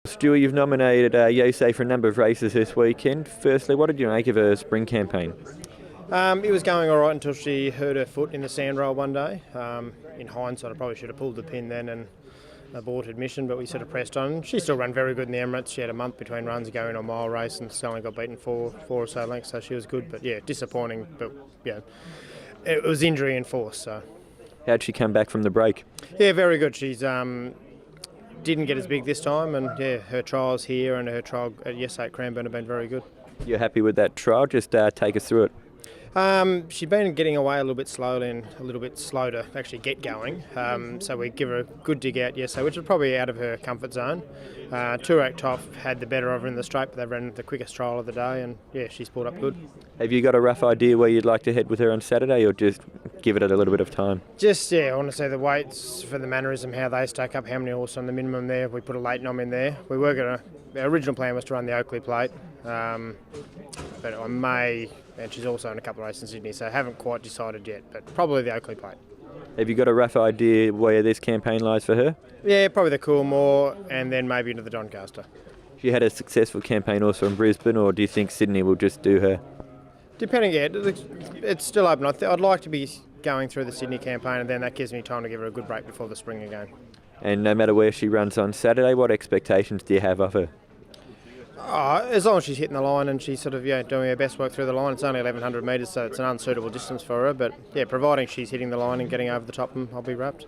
Stuart, you've nominated Yosei for a number of races this weekend. Firstly, what did you make of her spring campaign? It was going all right until she hurt her foot in the sand roll one day. In hindsight, I probably should have pulled the pin then and aborted mission, but we sort of pressed on. She still ran very good in the Emirates. She had a month between runs going on a mile race and still only got beaten four or so lengths, so she was good. But yeah, disappointing. But yeah, it was injury and force. So How'd she come back from the break? yeah, very good. She's didn't get as big this time, and yeah, her trials here and her trial yesterday at Cranbourne have been very good. You're happy with that trial? Just take us through it. She's been getting away a little bit slowly and a little bit slow to actually get going. So we give her a good dig out yesterday, which is probably out of her comfort zone. Turak Toff had the better of her in the straight, but they ran the quickest trial of the day, and yeah, she's pulled up good. Have you got a rough idea where you'd like to head with her on Saturday, or just give it a little bit of time? Just, yeah, I want to see the weights for the mannerism, how they stack up, how many horses on the minimum there. We put a late nom in there. We were going to, our original plan was to run the Oakley Plate, but I may, and she's also in a couple of races in Sydney, so I haven't quite decided yet, but probably the Oakley Plate. Have you got a rough idea where this campaign lies for her? Yeah, probably the Coolmore and then maybe into the Doncaster. She had a successful campaign also in Brisbane, or do you think Sydney will just do her? Depending, yeah, it's still open. I'd like to be going through the Sydney campaign, and then that gives me time to give her a good break before the spring again. And no matter where she runs on Saturday, what expectations do you have of her? As long as she's hitting the line and she's sort of doing her best work through the line. It's only 1,100 metres, so it's an unsuitable distance for her. But yeah, providing she's hitting the line and getting over the top, I'll be wrapped.